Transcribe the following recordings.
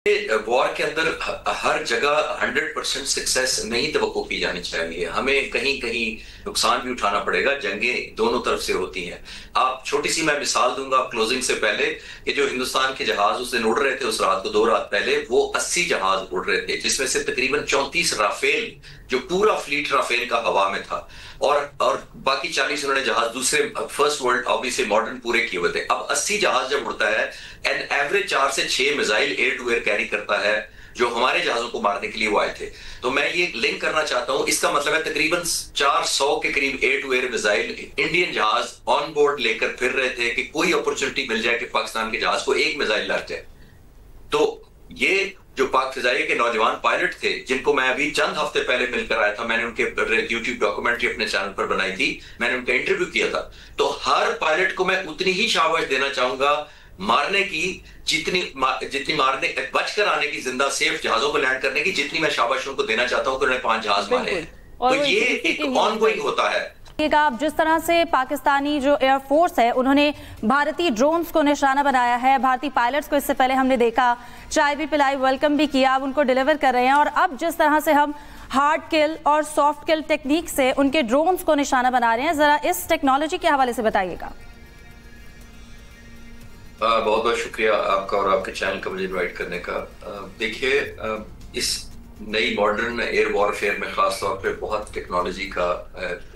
War के अंदर हर जगह 100% सक्सेस नहीं तवक्को की जानी चाहिए। हमें कहीं कहीं नुकसान भी उठाना पड़ेगा। जंगें दोनों तरफ से होती हैं। आप छोटी सी मैं मिसाल दूंगा क्लोजिंग से पहले कि जो हिंदुस्तान के जहाज उस दिन उड़ रहे थे, उस रात को 2 रात पहले वो 80 जहाज उड़ रहे थे, जिसमें से तकरीबन 34 राफेल, जो पूरा फ्लीट राफेल का हवा में था, और बाकी 40 उन्होंने जहाज दूसरे फर्स्ट वर्ल्ड ऑब्वियसली मॉडर्न पूरे किए हुए थे। अब 80 जहाज जब उड़ता है एन एवरेज 4 से 6 missile air to air carry करता है, जो हमारे जहाजों को मारने के लिए वो आए थे। तो मैं ये लिंक करना चाहता हूं, इसका मतलब है तकरीबन 400 के करीब air to air missile Indian जहाज ऑन बोर्ड लेकर फिर रहे थे कि कोई अपॉर्चुनिटी मिल जाए कि पाकिस्तान के जहाज को एक मिसाइल लग जाए। तो ये जो पाक फिजाइया के नौजवान पायलट थे, जिनको मैं अभी चंद हफ्ते पहले मिलकर आया था, मैंने उनके यूट्यूब डॉक्यूमेंट्री अपने चैनल पर बनाई थी, मैंने उनका इंटरव्यू किया था। तो हर पायलट को मैं उतनी ही शाबाश देना चाहूंगा मारने की, जितनी मारने बच कर आने की, जिंदा सेफ जहाजों को लैंड करने की, जितनी मैं शाबाश उनको देना चाहता हूं कि उन्होंने 5 जहाज मारे हैं। तो ये एक ऑनगोइंग होता है। आप जिस तरह से पाकिस्तानी जो एयरफोर्स है उन्होंने भारतीय ड्रोन्स को निशाना बनाया है, भारतीय पायलट्स को इससे पहले हमने देखा, चाय भी पिलाई, वेलकम भी किया, अब उनको डिलीवर कर रहे हैं। और अब जिस तरह से हम हार्ड किल और सॉफ्ट किल टेक्निक से उनके ड्रोन्स को निशाना बना रहे हैं, जरा इस टेक्नोलॉजी के हवाले से बताइएगा। बहुत बहुत शुक्रिया आपका और आपके चैनल का मुझे इन्वाइट करने का। देखिए, इस नई मॉडर्न एयर वॉरफेयर में खास तौर पे बहुत टेक्नोलॉजी का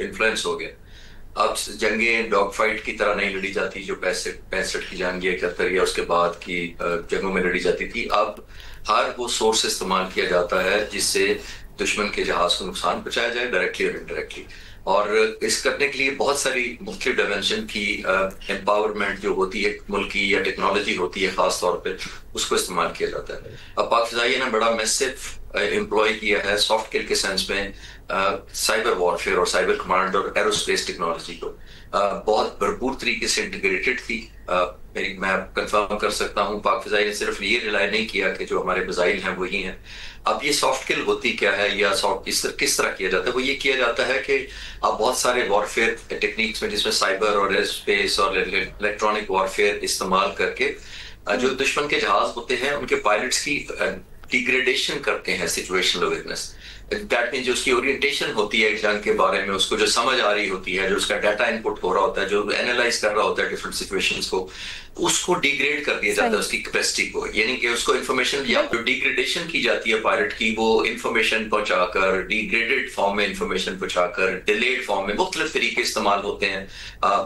इन्फ्लुएंस हो गया। अब जंगें डॉग फाइट की तरह नहीं लड़ी जाती जो 65 की जंग या 71 या उसके बाद की जंगों में लड़ी जाती थी। अब हर वो सोर्स इस्तेमाल किया जाता है जिससे दुश्मन के जहाज को नुकसान पहुंचाया जाए, डायरेक्टली और इनडायरेक्टली। और इस करने के लिए बहुत सारी मुख्तलिफ डायमेंशन की एम्पावरमेंट जो होती है मुल्क की, या टेक्नोलॉजी होती है खास तौर पे, उसको इस्तेमाल किया जाता है। अब पाक फिजाइया ने बड़ा मैसिव एम्प्लॉय किया है सॉफ्ट किल के सेंस में साइबर वॉरफेयर और साइबर कमांड और एरोस्पेस टेक्नोलॉजी को बहुत भरपूर तरीके से इंटीग्रेटेड थी। मैं कंफर्म कर सकता हूँ पाक फिजाइया ने सिर्फ ये रिलाई नहीं किया कि जो हमारे मिसाइल हैं वही हैं। अब ये सॉफ्ट किल होती क्या है या किस तरह किया जाता है, वो ये किया जाता है कि आप बहुत सारे वॉरफेयर टेक्निक्स में, जिसमें साइबर और एरोस्पेस और इलेक्ट्रॉनिक वॉरफेयर इस्तेमाल करके जो दुश्मन के जहाज होते हैं उनके पायलट्स की डिग्रेडेशन करते हैं सिचुएशनल अवेयरनेस। दैट मीन जो उसकी ओरिएंटेशन होती है जंग के बारे में, उसको जो समझ आ रही होती है, जो उसका डाटा इनपुट हो रहा होता है, जो एनालाइज कर रहा होता है डिफरेंट सिचुएशंस को, उसको डिग्रेड कर दिया जाता है उसकी कैपेसिटी को। यानी कि उसको इन्फॉर्मेशन या जो डिग्रेडेशन की जाती है पायलट की, वो इन्फॉर्मेशन पहुंचाकर, डिग्रेडेड फॉर्म में इन्फॉर्मेशन पहुंचाकर, डिलेड फॉर्म में मुख्तलिफ तरीके इस्तेमाल होते हैं।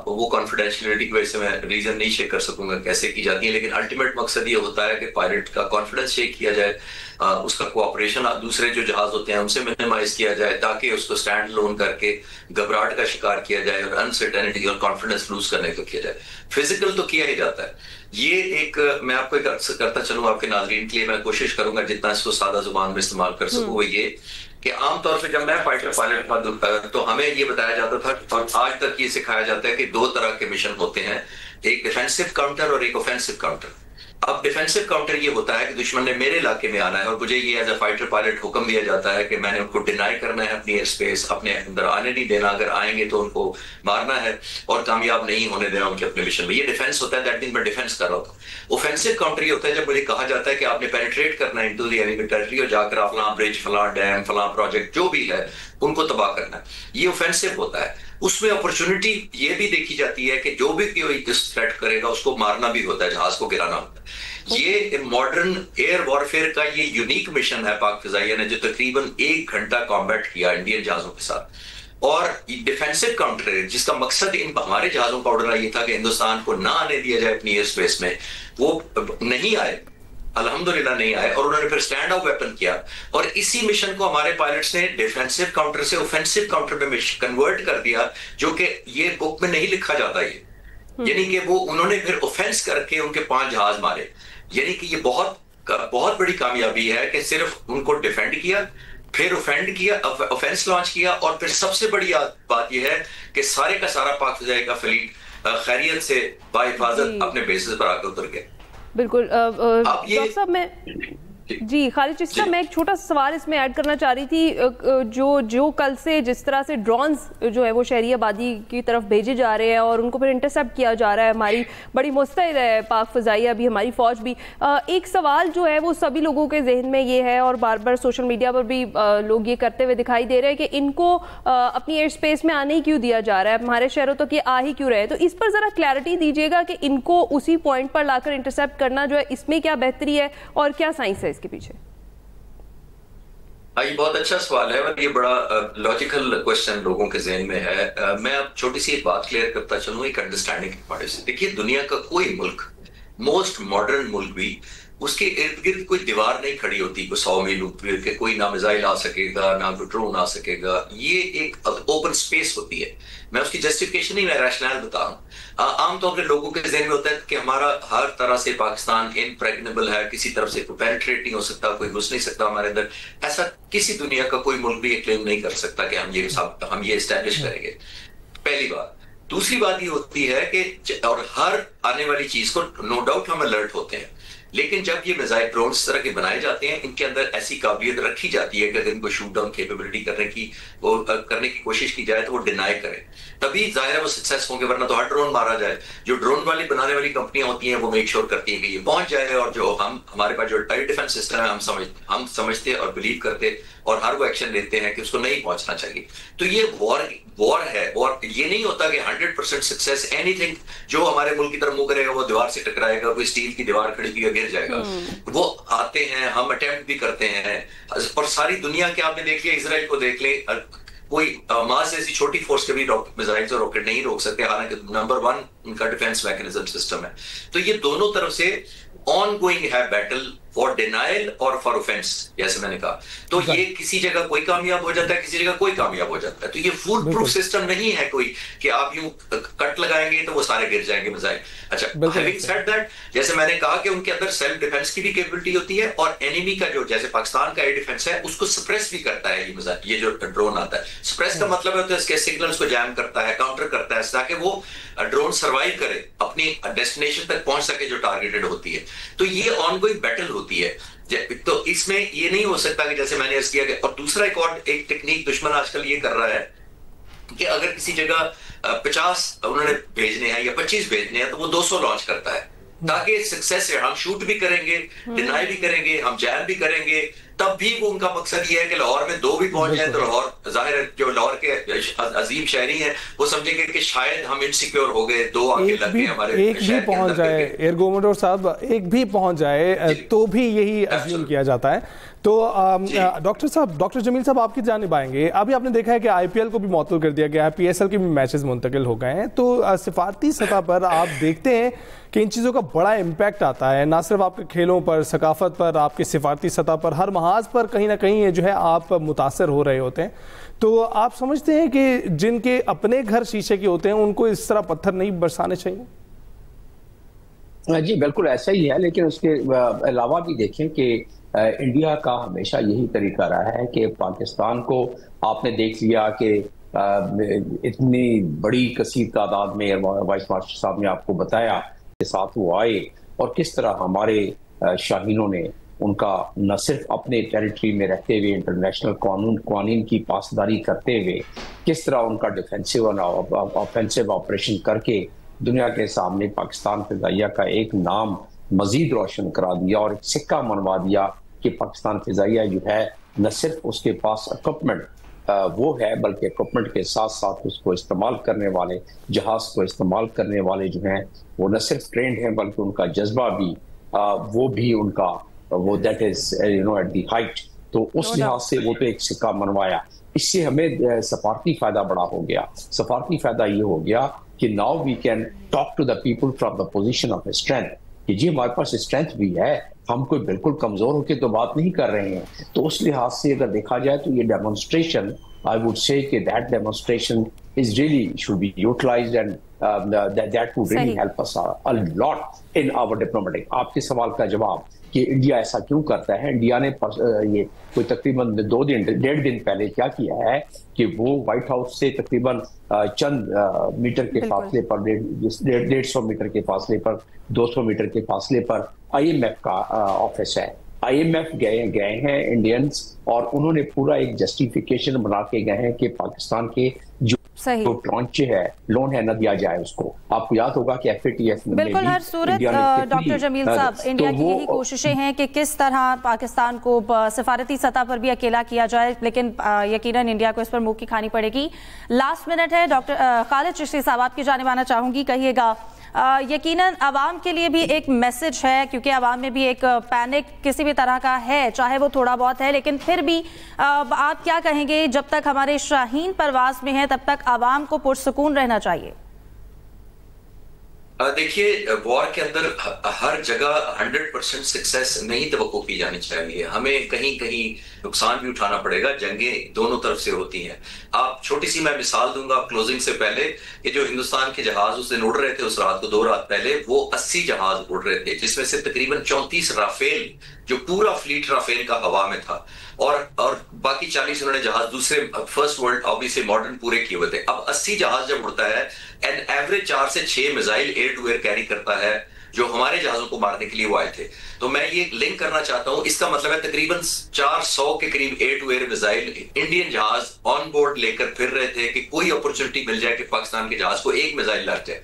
वो कॉन्फिडेंशियलिटी की वजह से मैं रीजन नहीं शेयर कर सकूंगा कैसे की जाती है, लेकिन अल्टीमेट मकसद ये होता है कि पायलट का कॉन्फिडेंस शेयर किया जाए, उसका कोऑपरेशन दूसरे जो जहाज होते हैं उनसे मिनिमाइज किया जाए, ताकि उसको स्टैंड लोन करके घबराहट का शिकार किया जाए और अनसर्टेनिटी और कॉन्फिडेंस लूज करने को किया जाए। फिजिकल तो किया ही जाता है। ये एक मैं आपको एक करता चलूं आपके नाज़रीन के लिए, मैं कोशिश करूंगा जितना इसको सादा जुबान में इस्तेमाल कर सकूं, वो ये कि आमतौर पे जब मैं फाइटर पायलट था तो हमें ये बताया जाता था और आज तक ये सिखाया जाता है कि 2 तरह के मिशन होते हैं, एक डिफेंसिव काउंटर और एक ऑफेंसिव काउंटर। अब डिफेंसिव काउंटर ये होता है कि दुश्मन ने मेरे इलाके में आना है और मुझे ये एज अ फाइटर पायलट हुक्म दिया जाता है कि मैंने उनको डिनाई करना है, अपनी एयर स्पेस अपने अंदर आने नहीं देना, अगर आएंगे तो उनको मारना है और कामयाब नहीं होने देना उनके अपने मिशन में। ये डिफेंस होता है, दैट मीन मैं डिफेंस कर रहा हूँ। ऑफेंसिव काउंटर ये होता है जब मुझे कहा जाता है कि आपने पेनिट्रेट करना है इनटू द एनिमी टेरिटरी और जाकर फलां ब्रिज, फलां डैम, फलां प्रोजेक्ट जो भी है उनको तबाह करना है, ये ऑफेंसिव होता है। उसमें अपॉर्चुनिटी ये भी देखी जाती है कि जो भी कोई थ्रेट करेगा उसको मारना भी होता है, जहाज को गिराना होता है। ये मॉडर्न एयर वॉरफेयर का ये यूनिक मिशन है पाक फिजाइया ने, जो तकरीबन 1 घंटा कॉम्बैट किया इंडियन जहाजों के साथ। और डिफेंसिव काउंटर है जिसका मकसद इन हमारे जहाजों का उड़ना ये था कि हिंदुस्तान को ना आने दिया जाए अपनी एयर स्पेस में। वो नहीं आए, अल्हम्दुलिल्लाह नहीं आए, और उन्होंने फिर स्टैंड ऑफ वेपन किया। और इसी मिशन को हमारे पायलट्स ने डिफेंसिव काउंटर से ऑफेंसिव काउंटर में कन्वर्ट कर दिया, जो कि ये बुक में नहीं लिखा जाता ये। यानी कि वो उन्होंने फिर ऑफेंस करके उनके 5 जहाज मारे। यानी कि ये बहुत बड़ी कामयाबी है कि सिर्फ उनको डिफेंड किया, फिर ऑफेंड किया, ऑफेंस लॉन्च किया, और फिर सबसे बड़ी बात यह है कि सारे का सारा पाक फिजाइया का फ्लीट खैरियत से बाहिफाजत अपने बेसिस पर आकर उतर गया। बिल्कुल डॉक्टर साहब, मैं جی خالد چشتہ، میں ایک چھوٹا سوال اس میں ایڈ کرنا چاہ رہی تھی. جو کل سے جس طرح سے ڈرونز جو ہے وہ شہری آبادی کی طرف بھیجے جا رہے ہیں اور ان کو پھر انٹرسیپٹ کیا جا رہا ہے، ہماری بڑی مستعد ہے پاک فضائیہ بھی، ہماری فوج بھی. ایک سوال جو ہے وہ سبھی لوگوں کے ذہن میں یہ ہے، اور بار بار سوشل میڈیا پر بھی لوگ یہ کرتے ہوئے دکھائی دے رہے ہیں کہ ان کو اپنی ایئر اسپیس میں آنے ہی کیوں دیا جا رہا ہے، ہمارے شہروں تک یہ آ ہی کیوں رہے ہیں. تو اس پر ذرا کلیئرٹی دیجیے گا کہ ان کو اسی پوائنٹ پر لا کر انٹرسیپٹ کرنا جو ہے اس میں کیا بہتری ہے اور کیا سائنس ہے اس کے پیچھے؟ یہ بہت اچھا سوال ہے اور یہ بڑا لاجیکل کوشچن لوگوں کے ذہن میں ہے. میں اب چھوٹی سی ایک بات کلیئر کرتا چلوں ایک انڈرسٹینڈنگ کے حوالے سے. دیکھیے دنیا کا کوئی ملک، موسٹ ماڈرن ملک بھی، اس کے ارد گرد کوئی دیوار نہیں کھڑی ہوتی کوئی 100 میل اوپر کہ کوئی نہ میزائل آ سکے گا نہ کوئی ڈرون آ سکے گا. یہ ایک اوپن سپیس ہوتی ہے. میں اس کی جسٹیفیکیشن نہیں، میں ریشنل بتا رہا ہوں. عام طور پہ لوگوں کے ذہن میں ہوتا ہے کہ ہمارا ہر طرح سے پاکستان امپریگنیبل ہے، کسی طرف سے کوئی پینیٹریٹ نہیں ہو سکتا، کوئی گھس نہیں سکتا ہمارے اندر. ایسا کسی دنیا کا کوئی ملک بھی یہ کلیم نہیں کر سکتا کہ ہم یہ اسٹیبلش کریں گے. پہلی بات. دوسری بات یہ ہوتی ہے کہ اور ہر آنے والی چیز کو نو ڈاؤٹ ہم الرٹ ہوتے ہیں، لیکن جب یہ میزائل ڈرون اس طرح کے بنائے جاتے ہیں ان کے اندر ایسی قابلیت رکھی جاتی ہے کہ اگر ان کو شوٹ ڈاؤن کیپیبلٹی کرنے کی کوشش کی جائے تو وہ ڈینائی کریں، تبھی ظاہر ہے وہ سکسیس ہوں گے، ورنہ تو ہر ڈرون مارا جائے. جو ڈرون والی بنانے والی کمپنیاں ہوتی ہیں وہ میک شور کرتی ہیں کہ یہ پہنچ جائے، اور جو ہمارے پاس جو ایئر ڈیفنس سسٹم ہے ہم سمجھتے اور بلیو کرتے اور ہر وہ ایکشن لیتے ہیں کہ اس کو نہیں پہنچنا چاہیے. تو یہ وار ہے، اور یہ نہیں ہوتا کہ 100% سکسیس اینی تھنگ جو ہمارے ملک کی طرف منہ کرے گا وہ دیوار سے ٹکرائے گا، کوئی اسٹیل کی دیوار کھڑی کی گر جائے گا. وہ آتے ہیں، ہم اٹیمپٹ بھی کرتے ہیں، اور ساری دنیا کے آپ نے دیکھ لیا، اسرائیل کو دیکھ لے، کوئی ماس ایسی چھوٹی فورس کے بھی میزائل اور راکٹ نہیں روک سکتے، حالانکہ نمبر 1 ان کا ڈیفense میکینزم سسٹم ہے. تو یہ دونوں طرف سے آن گوئنگ ہے بیٹل فار ڈینائل اور فار اوفینس، جیسے میں نے کہا. تو یہ کسی جگہ کوئی کامیاب ہو جاتا ہے، کسی جگہ کوئی کامیاب ہو جاتا ہے. تو یہ فول پروف سسٹم نہیں ہے کوئی کہ آپ یوں کٹ لگائیں گے تو وہ سارے گر جائیں گے میزائل. اچھا، ہیونگ سیڈ دیٹ، جیسے میں نے کہا کہ ان کے اندر سیلف ڈیفenس کی بھی کیپیبلٹی ہوتی ہے، اور اینیمی کا جو جیسے پاکستان کا ایئر ڈیفنس ہے اس کو سپریس بھی کرتا ہے یہ جو ڈرون آتا ہے. سپریس کا مطلب ہے اس کے سگنلز کو جیم کرتا ہے، کاؤنٹر کرتا ہے تاکہ وہ ڈرون سروائیو کرے، اپنی ڈیسٹینیشن تک پہنچ سکے جو ٹارگیٹڈ ہوتی ہے. تو یہ آن گوئنگ بیٹل ہوتی ہے. تو اس میں یہ نہیں ہو سکتا کہ جیسے میں نے عرض کیا کہ، اور دوسرا ایک ٹیکنیک دشمن آج کل یہ کر رہا ہے کہ اگر کسی جگہ 50 انہوں نے بھیجنے ہیں یا 25 بھیجنے ہیں تو وہ 200 لانچ کرتا ہے تاکہ سکسیس ہے. ہم شوٹ بھی کریں گے، ڈینائی بھی کریں گے، ہم جیم بھی کریں گے، تب بھی وہ ان کا مقصد یہ ہے کہ لاہور میں 2 بھی پہنچ جائیں تو لاہور ظاہر ہے جو لاہور کے عظیم شہری ہیں وہ سمجھیں گے کہ شاید ہم انسیکیور ہو گئے، 2 آگے لگ گئے ہمارے. ایک بھی پہنچ جائے ایئر گورنمنٹ صاحب، ایک بھی پہنچ جائے تو بھی یہی ازیوم کیا جاتا ہے. تو ڈاکٹر جمیل صاحب آپ کی جانب آئیں گے. ابھی آپ نے دیکھا ہے کہ آئی پی ایل کو بھی معطل کر دیا گیا ہے، پی ایس ایل کے بھی میچز منتقل ہو گئے ہیں. تو سفارتی سطح پر آپ دیکھتے ہیں کہ ان چیزوں کا بڑا امپیکٹ آتا ہے، نہ صرف آپ کے کھیلوں پر، ثقافت پر، آپ کے سفارتی سطح پر، ہر محاذ پر کہیں نہ کہیں یہ جو ہے آپ متاثر ہو رہے ہوتے ہیں. تو آپ سمجھتے ہیں کہ جن کے اپنے گھر شیشے کے ہوتے ہیں ان کو اس طرح پتھر نہیں برسانے چاہیے؟ جی بالکل ایسا ہی ہے، لیکن اس کے علاوہ بھی دیکھیں کہ انڈیا کا ہمیشہ یہی طریقہ رہا ہے کہ پاکستان کو آپ نے دیکھ لیا کہ اتنی بڑی کثیر تعداد میں وائس مارشل صاحب نے آپ کو بتایا کے ساتھ وہ آئے، اور کس طرح ہمارے شاہینوں نے ان کا نہ صرف اپنے ٹیریٹری میں رہتے ہوئے انٹرنیشنل قوانین کی پاسداری کرتے ہوئے کس طرح ان کا ڈیفینسو اور آفینسو آپریشن کر کے دنیا کے سامنے پاکستان فضائیہ کا ایک نام مزید روشن کرا دیا اور ایک سکہ منوا دیا کہ پاکستان فضائیہ جو ہے نہ صرف اس کے پاس اکوپمنٹ وہ ہے بلکہ اکوپمنٹ کے ساتھ ساتھ اس کو استعمال کرنے والے، جہاز کو استعمال کرنے والے جو ہیں وہ نہ صرف ٹرینڈ ہیں بلکہ ان کا جذبہ بھی وہ بھی ان کا وہ that is at the height. تو اس لحاظ سے وہ تو ایک سکہ منوایا. اس سے ہمیں سفارتی فائدہ بڑا ہو گیا. سفارتی فائدہ یہ ہو گیا کہ now we can talk to the people from the position of strength کہ جی ہمارے پاس اسٹرینتھ بھی ہے، ہم کوئی بالکل کمزور ہو کے تو بات نہیں کر رہے ہیں. تو اس لحاظ سے اگر دیکھا جائے تو یہ ڈیمونسٹریشن I would say کہ that demonstration is really should be utilized and that would really help us a lot in our diplomatic. آپ کے سوال کا جواب کہ انڈیا ایسا کیوں کرتا ہے، انڈیا نے یہ کوئی تقریباً 1.5 دن پہلے کیا کیا ہے کہ وہ وائٹ ہاؤس سے تقریباً چند میٹر کے فاصلے پر 150 میٹر کے فاصلے پر 200 میٹر کے فاصلے پر IMF کا آفس ہے. IMF गए हैं इंडियंस, और उन्होंने पूरा एक जस्टिफिकेशन बना के गए हैं कि पाकिस्तान के जो ट्रांचे है, लोन है, न दिया जाए उसको। आपको याद होगा कि FATF बिल्कुल हर सूरत डॉक्टर जमील साहब, इंडिया की यही कोशिशें हैं कि किस तरह पाकिस्तान को सिफारती सतह पर भी अकेला किया जाए, लेकिन यकीनन इंडिया को इस पर मुंह की खानी पड़ेगी। लास्ट मिनट है, डॉक्टर खालिद चिश्ती साहब आपकी जानिब आना चाहूंगी, कहिएगा यकीनन आवाम के लिए भी एक मैसेज है, क्योंकि आवाम में भी एक पैनिक किसी भी तरह का है, चाहे वो थोड़ा बहुत है, लेकिन फिर भी आप क्या कहेंगे, जब तक हमारे शाहीन परवास में है तब तक आवाम को पुरसुकून रहना चाहिए? देखिए, वॉर के अंदर हर जगह 100% सक्सेस नहीं तवक्को की जानी चाहिए। हमें कहीं कहीं नुकसान भी उठाना पड़ेगा। जंगें दोनों तरफ से होती हैं। आप छोटी सी मैं मिसाल दूंगा क्लोजिंग से पहले कि जो हिंदुस्तान के जहाज उस दिन उड़ रहे थे, उस रात को 2 रात पहले वो 80 जहाज उड़ रहे थे, जिसमें से तकरीबन 34 राफेल, जो पूरा फ्लीट राफेल का हवा में था, और बाकी 40 उन्होंने जहाज दूसरे फर्स्ट वर्ल्ड ऑब्वियसली मॉडर्न पूरे किए हुए थे। अब 80 जहाज जब उड़ता है, एन एवरेज 4 से 6 missile air to air carry करता है, जो हमारे जहाजों को मारने के लिए वो आए थे। तो मैं ये लिंक करना चाहता हूं, इसका मतलब है तकरीबन 400 के करीब air to air missile Indian जहाज ऑन बोर्ड लेकर फिर रहे थे कि कोई अपॉर्चुनिटी मिल जाए कि पाकिस्तान के जहाज को एक मिसाइल लग जाए।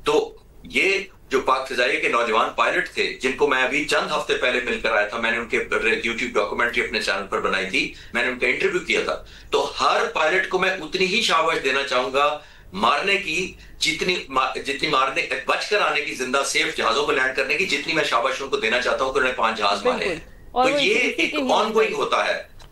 तो ये जो पाक फिजाइया के नौजवान पायलट थे, जिनको मैं अभी चंद हफ्ते पहले मिलकर आया था, मैंने उनके यूट्यूब डॉक्यूमेंट्री अपने चैनल पर बनाई थी, मैंने उनका इंटरव्यू किया था। तो हर पायलट को मैं उतनी ही शाबाश देना चाहूंगा मारने की, जितनी मारने बचकर आने की, जिंदा सेफ जहाजों को लैंड करने की, जितनी मैं शाबाश उनको देना चाहता हूं कि उन्होंने 5 जहाज मारे हैं। तो ये एक ऑनगोइंग होता है।